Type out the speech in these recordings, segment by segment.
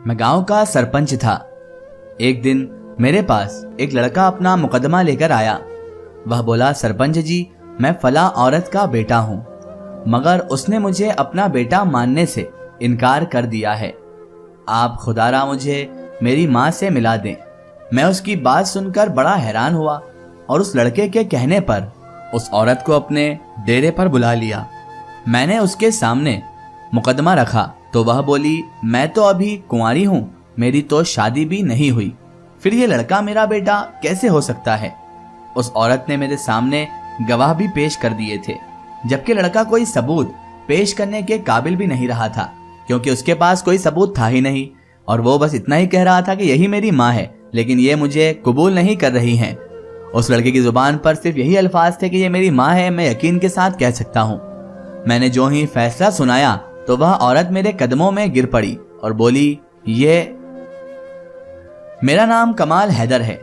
میں گاؤں کا سرپنچ تھا۔ ایک دن میرے پاس ایک لڑکا اپنا مقدمہ لے کر آیا۔ وہ بولا، سرپنچ جی، میں فلاں عورت کا بیٹا ہوں، مگر اس نے مجھے اپنا بیٹا ماننے سے انکار کر دیا ہے۔ آپ خدا را مجھے میری ماں سے ملا دیں۔ میں اس کی بات سن کر بڑا حیران ہوا اور اس لڑکے کے کہنے پر اس عورت کو اپنے ڈیرے پر بلا لیا۔ میں نے اس کے سامنے مقدمہ رکھا تو وہ بولی، میں تو ابھی کنواری ہوں، میری تو شادی بھی نہیں ہوئی، پھر یہ لڑکا میرا بیٹا کیسے ہو سکتا ہے؟ اس عورت نے میرے سامنے گواہ بھی پیش کر دیے تھے، جبکہ لڑکا کوئی ثبوت پیش کرنے کے قابل بھی نہیں رہا تھا، کیونکہ اس کے پاس کوئی ثبوت تھا ہی نہیں، اور وہ بس اتنا ہی کہہ رہا تھا کہ یہی میری ماں ہے، لیکن یہ مجھے قبول نہیں کر رہی ہیں۔ اس لڑکے کی زبان پر صرف یہی الفاظ تھے کہ یہ میری ماں ہے، میں یقین کے ساتھ کہہ سکتا ہوں۔ میں نے جو ہی فیصلہ سنایا تو وہ عورت میرے قدموں میں گر پڑی اور بولی، میرا نام کمال حیدر ہے،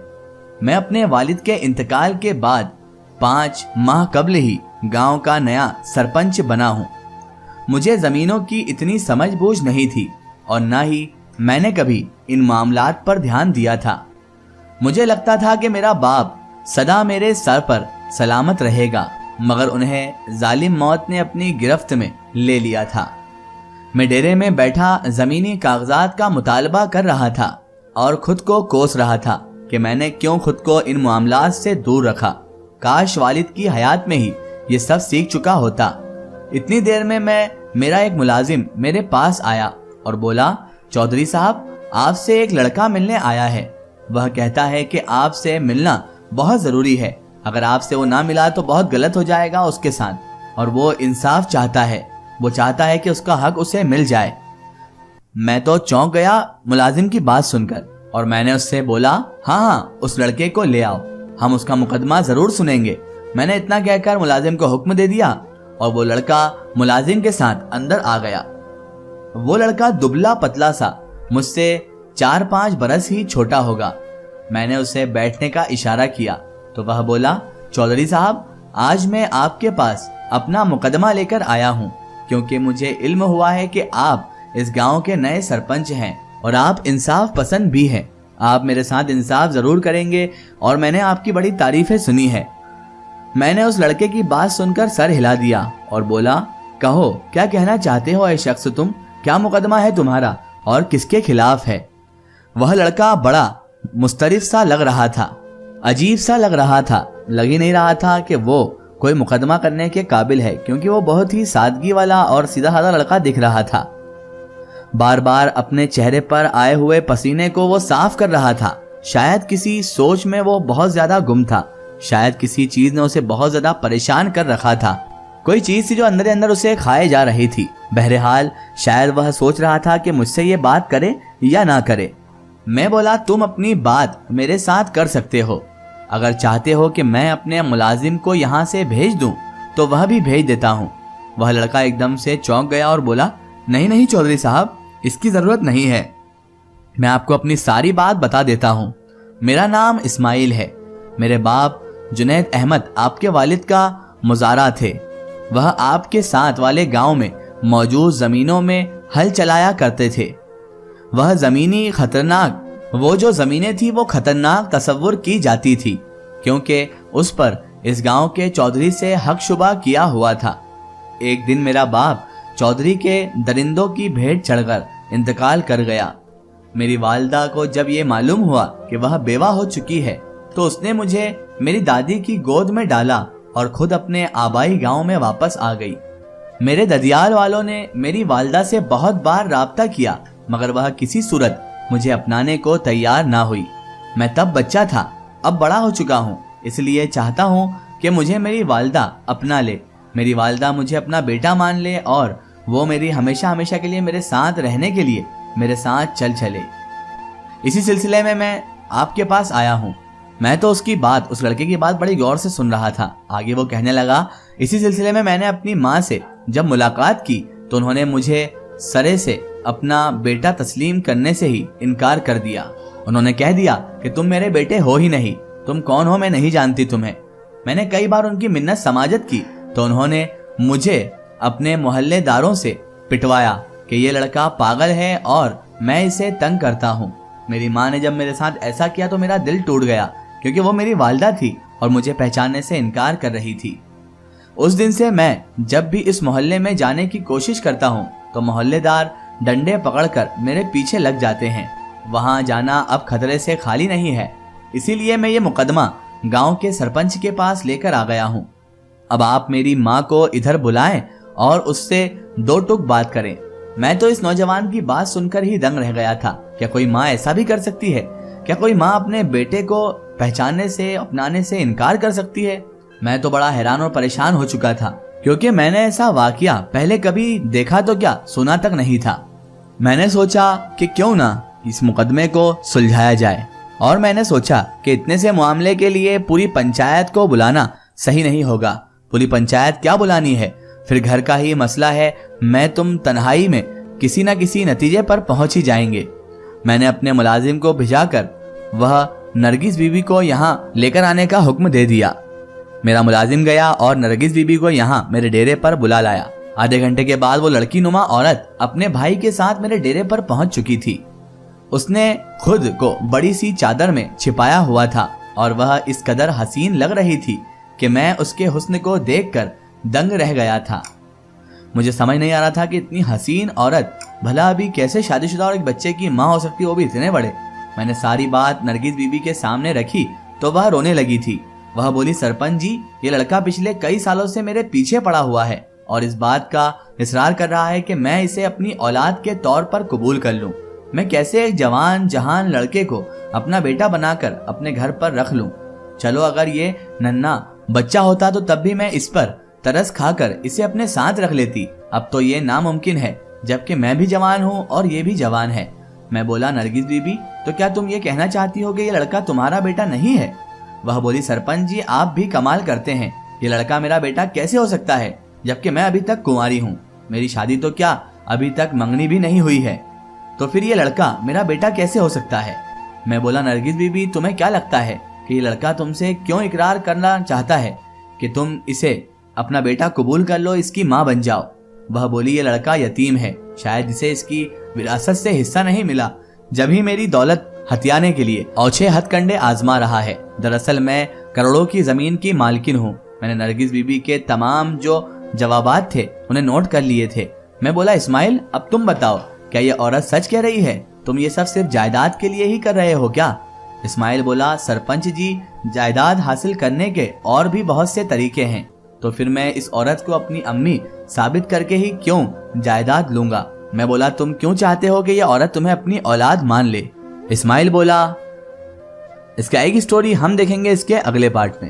میں اپنے والد کے انتقال کے بعد 5 ماہ قبل ہی گاؤں کا نیا سرپنچ بنا ہوں۔ مجھے زمینوں کی اتنی سمجھ بوجھ نہیں تھی اور نہ ہی میں نے کبھی ان معاملات پر دھیان دیا تھا۔ مجھے لگتا تھا کہ میرا باپ سدا میرے سر پر سلامت رہے گا، مگر انہیں ظالم موت نے اپنی گرفت میں لے لیا تھا۔ میں ڈیرے میں بیٹھا زمینی کاغذات کا مطالبہ کر رہا تھا اور خود کو کوس رہا تھا کہ میں نے کیوں خود کو ان معاملات سے دور رکھا۔ کاش والد کی حیات میں ہی یہ سب سیکھ چکا ہوتا۔ اتنی دیر میں میرا ایک ملازم میرے پاس آیا اور بولا، چودھری صاحب، آپ سے ایک لڑکا ملنے آیا ہے، وہ کہتا ہے کہ آپ سے ملنا بہت ضروری ہے، اگر آپ سے وہ نہ ملا تو بہت غلط ہو جائے گا اس کے ساتھ، اور وہ انصاف چاہتا ہے، وہ چاہتا ہے کہ اس کا حق اسے مل جائے۔ میں تو چونک گیا ملازم کی بات سن کر، اور میں نے اس سے بولا، ہاں اس لڑکے کو لے آؤ، ہم اس کا مقدمہ ضرور سنیں گے۔ میں نے اتنا کہہ کر ملازم کو حکم دے دیا اور وہ لڑکا ملازم کے ساتھ اندر آ گیا۔ وہ لڑکا دبلا پتلا سا، مجھ سے 4-5 برس ہی چھوٹا ہوگا۔ میں نے اسے بیٹھنے کا اشارہ کیا تو وہ بولا، چودھری صاحب، آج میں آپ کے پاس اپنا مقدمہ لے کر آیا ہوں، کیونکہ مجھے علم ہوا ہے کہ آپ اس گاؤں کے نئے سرپنچ ہیں اور آپ انصاف پسند بھی ہیں۔ آپ میرے ساتھ انصاف ضرور کریں گے اور میں نے آپ کی بڑی تعریفیں سنی ہے۔ میں نے اس لڑکے کی بات سن کر سر ہلا دیا اور بولا، کہو کیا کہنا چاہتے ہو اے شخص، تم کیا مقدمہ ہے تمہارا اور کس کے خلاف ہے؟ وہ لڑکا بڑا مسترف سا لگ رہا تھا، عجیب سا لگ رہا تھا، لگ ہی نہیں رہا تھا کہ وہ کوئی مقدمہ کرنے کے قابل ہے، کیونکہ وہ بہت ہی سادگی والا اور سیدھا سادہ لڑکا دکھ رہا تھا۔ بار بار اپنے چہرے پر آئے ہوئے پسینے کو وہ صاف کر رہا تھا۔ شاید کسی سوچ میں وہ بہت زیادہ گم تھا، شاید کسی چیز نے اسے بہت زیادہ پریشان کر رکھا تھا، کوئی چیز تھی جو اندر اندر اسے کھائے جا رہی تھی۔ بہرحال شاید وہ سوچ رہا تھا کہ مجھ سے یہ بات کرے یا نہ کرے۔ میں بولا، تم اپنی بات میرے ساتھ کر سکتے ہو، اگر چاہتے ہو کہ میں اپنے ملازم کو یہاں سے بھیج دوں تو وہ بھی بھیج دیتا ہوں۔ وہ لڑکا ایک دم سے چونک گیا اور بولا، نہیں چودھری صاحب، اس کی ضرورت نہیں ہے، میں آپ کو اپنی ساری بات بتا دیتا ہوں۔ میرا نام اسماعیل ہے، میرے باپ جنید احمد آپ کے والد کا مزارع تھے، وہ آپ کے ساتھ والے گاؤں میں موجود زمینوں میں ہل چلایا کرتے تھے۔ وہ جو زمینیں تھی وہ خطرناک تصور کی جاتی تھی، کیونکہ اس پر اس گاؤں کے چودھری سے حق شبہ کیا ہوا تھا۔ ایک دن میرا باپ چودھری کے درندوں کی بھیٹ چڑھ کر انتقال کر گیا۔ میری والدہ کو جب یہ معلوم ہوا کہ وہ بیوہ ہو چکی ہے تو اس نے مجھے میری دادی کی گود میں ڈالا اور خود اپنے آبائی گاؤں میں واپس آ گئی۔ میرے ددیال والوں نے میری والدہ سے بہت بار رابطہ کیا، مگر وہ کسی صورت مجھے اپنانے کو تیار نہ ہوئی۔ میں تب بچہ تھا، اب بڑا ہو چکا ہوں، اس لیے چاہتا ہوں کہ مجھے میری والدہ اپنا لے، میری والدہ مجھے اپنا بیٹا مان لے اور وہ میری ہمیشہ کے لیے میرے ساتھ رہنے کے لیے میرے ساتھ چلے۔ اسی سلسلے میں میں آپ کے پاس آیا ہوں۔ میں تو اس لڑکے کی بات بڑی غور سے سن رہا تھا۔ آگے وہ کہنے لگا، اسی سلسلے میں نے اپنی ماں سے جب ملاقات کی تو انہوں نے مجھے سرے سے اپنا بیٹا تسلیم کرنے سے ہی انکار کر دیا۔ انہوں نے کہہ دیا کہ تم میرے بیٹے ہو ہی نہیں، تم کون ہو میں نہیں جانتی تمہیں۔ میں نے کئی بار ان کی منت سماجت کی تو انہوں نے مجھے اپنے محلے داروں سے پٹوایا کہ یہ لڑکا پاگل ہے اور میں اسے تنگ کرتا ہوں۔ میری ماں نے جب میرے ساتھ ایسا کیا تو میرا دل ٹوٹ گیا، کیونکہ وہ میری والدہ تھی اور مجھے پہچاننے سے انکار کر رہی تھی۔ اس دن سے میں جب بھی اس محلے میں جانے کی کوشش کرتا ہوں تو محلے دار ڈنڈے پکڑ کر میرے پیچھے لگ جاتے ہیں۔ وہاں جانا اب خطرے سے خالی نہیں ہے، اسی لیے میں یہ مقدمہ گاؤں کے سرپنچ کے پاس لے کر آ گیا ہوں۔ اب آپ میری ماں کو ادھر بلائیں اور اس سے دو ٹک بات کریں۔ میں تو اس نوجوان کی بات سن کر ہی دنگ رہ گیا تھا۔ کیا کوئی ماں ایسا بھی کر سکتی ہے؟ کیا کوئی ماں اپنے بیٹے کو پہچاننے سے، اپنانے سے انکار کر سکتی ہے؟ میں تو بڑا حیران اور پریشان ہو چکا تھا، کیونکہ میں نے ایسا واقعہ پہلے کبھی دیکھا تو کیا سنا تک نہیں تھا۔ میں نے سوچا کہ کیوں نہ اس مقدمے کو سلجھایا جائے، اور میں نے سوچا کہ اتنے سے معاملے کے لیے پوری پنچایت کو بلانا صحیح نہیں ہوگا۔ پوری پنچایت کیا بلانی ہے، پھر گھر کا ہی مسئلہ ہے، میں تم تنہائی میں کسی نہ کسی نتیجے پر پہنچ ہی جائیں گے۔ میں نے اپنے ملازم کو بھیجا کر وہ نرگس بی بی کو یہاں لے کر آنے کا حکم دے دیا۔ میرا ملازم گیا اور نرگس بی بی کو یہاں میرے ڈیرے پر بلا لایا۔ آدھے گھنٹے کے بعد وہ لڑکی نما عورت اپنے بھائی کے ساتھ میرے ڈیرے پر پہنچ چکی تھی۔ اس نے خود کو بڑی سی چادر میں چھپایا ہوا تھا اور وہ اس قدر حسین لگ رہی تھی کہ میں اس کے حسن کو دیکھ کر دنگ رہ گیا تھا۔ مجھے سمجھ نہیں آ رہا تھا کہ اتنی حسین عورت بھلا ابھی کیسے شادی شدہ اور ایک بچے کی ماں ہو سکتی، وہ بھی اتنے بڑے۔ میں نے ساری بات نرگس بی بی کے سامنے رکھی تو وہ رونے لگی تھی۔ وہ بولی، سرپنچ جی، یہ لڑکا پچھلے کئی سالوں سے میرے پیچھے پڑا ہوا ہے اور اس بات کا اصرار کر رہا ہے کہ میں اسے اپنی اولاد کے طور پر قبول کر لوں۔ میں کیسے ایک جوان جہان لڑکے کو اپنا بیٹا بنا کر اپنے گھر پر رکھ لوں؟ چلو اگر یہ ننھا بچہ ہوتا تو تب بھی میں اس پر ترس کھا کر اسے اپنے ساتھ رکھ لیتی۔ اب تو یہ ناممکن ہے، جبکہ میں بھی جوان ہوں اور یہ بھی جوان ہے۔ میں بولا، نرگس بی بی، تو کیا تم یہ کہنا چاہتی ہو کہ یہ لڑکا تمہارا بیٹا نہیں ہے؟ وہ بولی، سرپنچ جی، آپ بھی کمال کرتے ہیں، یہ لڑکا میرا بیٹا کیسے ہو سکتا ہے جبکہ میں ابھی تک کنواری ہوں؟ میری شادی تو کیا ابھی تک منگنی بھی نہیں ہوئی ہے، تو پھر یہ لڑکا میرا بیٹا کیسے ہو سکتا ہے؟ میں بولا، نرگس بی بی، تمہیں کیا لگتا ہے کہ یہ لڑکا تم سے کیوں اقرار کرنا چاہتا ہے کہ تم اسے اپنا بیٹا قبول کر لو، اس کی ماں بن جاؤ؟ وہ بولی، یہ لڑکا یتیم ہے، شاید اسے اس کی وراثت سے حصہ نہیں ملا، جب ہی میری دولت ہتھیانے کے لیے اوچھے ہتھ کنڈے آزما رہا ہے۔ دراصل میں کروڑوں کی زمین کی مالکن ہوں۔ میں نے نرگس بی بی کے تمام جو جوابات تھے انہیں نوٹ کر لیے تھے۔ میں بولا، اسماعیل، اب تم بتاؤ، کیا یہ عورت سچ کہہ رہی ہے؟ تم یہ سب صرف جائیداد کے لیے ہی کر رہے ہو کیا؟ اسماعیل بولا، سرپنچ جی، جائیداد حاصل کرنے کے اور بھی بہت سے طریقے ہیں، تو پھر میں اس عورت کو اپنی امی ثابت کر کے ہی کیوں جائیداد لوں گا؟ میں بولا، تم کیوں چاہتے ہو کہ یہ عورت تمہیں اپنی اولاد مان لے؟ اسماعیل بولا، اس کا ایک سٹوری ہم دیکھیں گے اس کے اگلے پارٹ میں۔